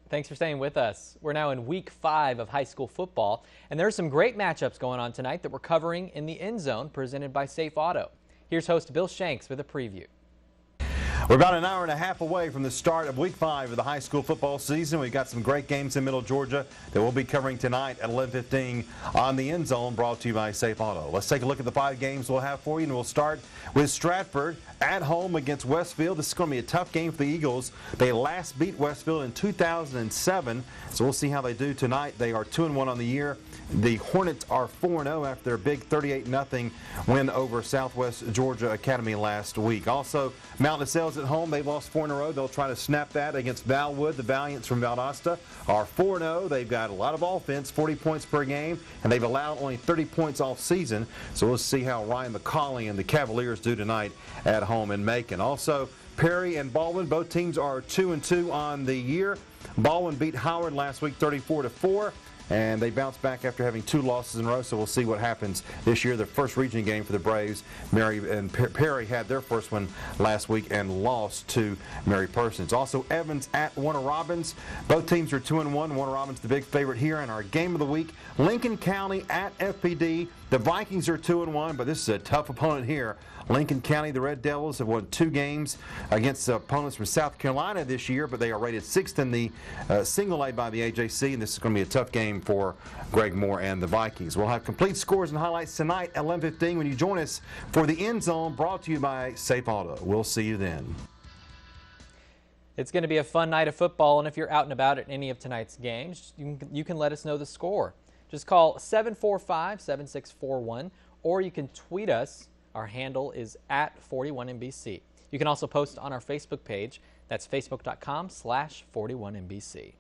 Thanks for staying with us. We're now in week 5 of high school football, and there's some great matchups going on tonight that we're covering in the End Zone presented by Safe Auto. Here's host Bill Shanks with a preview. We're about an hour and a half away from the start of week 5 of the high school football season. We've got some great games in Middle Georgia that we'll be covering tonight at 11:15 on the End Zone, brought to you by Safe Auto. Let's take a look at the 5 games we'll have for you, and we'll start with Stratford at home against Westville. This is going to be a tough game for the Eagles. They last beat Westville in 2007, so we'll see how they do tonight. They are 2-1 on the year. The Hornets are 4-0 after their big 38-0 win over Southwest Georgia Academy last week. Also, Mount DeSales at home. They've lost 4 in a row. They'll try to snap that against Valwood. The Valiants from Valdosta are 4-0. They've got a lot of offense, 40 points per game, and they've allowed only 30 points all season. So we'll see how Ryan McCauley and the Cavaliers do tonight at home in Macon. Also, Perry and Baldwin, both teams are 2-2 on the year. Baldwin beat Howard last week 34-4. And they bounced back after having 2 losses in a row, so we'll see what happens this year. The first region game for the Braves. Mary and Perry had their first one last week and lost to Mary Persons. Also, Evans at Warner Robins. Both teams are 2-1. Warner Robins the big favorite here. And our game of the week, Lincoln County at FPD. The Vikings are 2-1, but this is a tough opponent here. Lincoln County, the Red Devils, have won 2 games against opponents from South Carolina this year, but they are rated 6th in the single A by the AJC, and this is going to be a tough game for Greg Moore and the Vikings. We'll have complete scores and highlights tonight at 11:15 when you join us for the End Zone, brought to you by Safe Auto. We'll see you then. It's going to be a fun night of football, and if you're out and about at any of tonight's games, you can let us know the score. Just call 745-7641, or you can tweet us. Our handle is @41NBC. You can also post on our Facebook page. That's facebook.com/41NBC.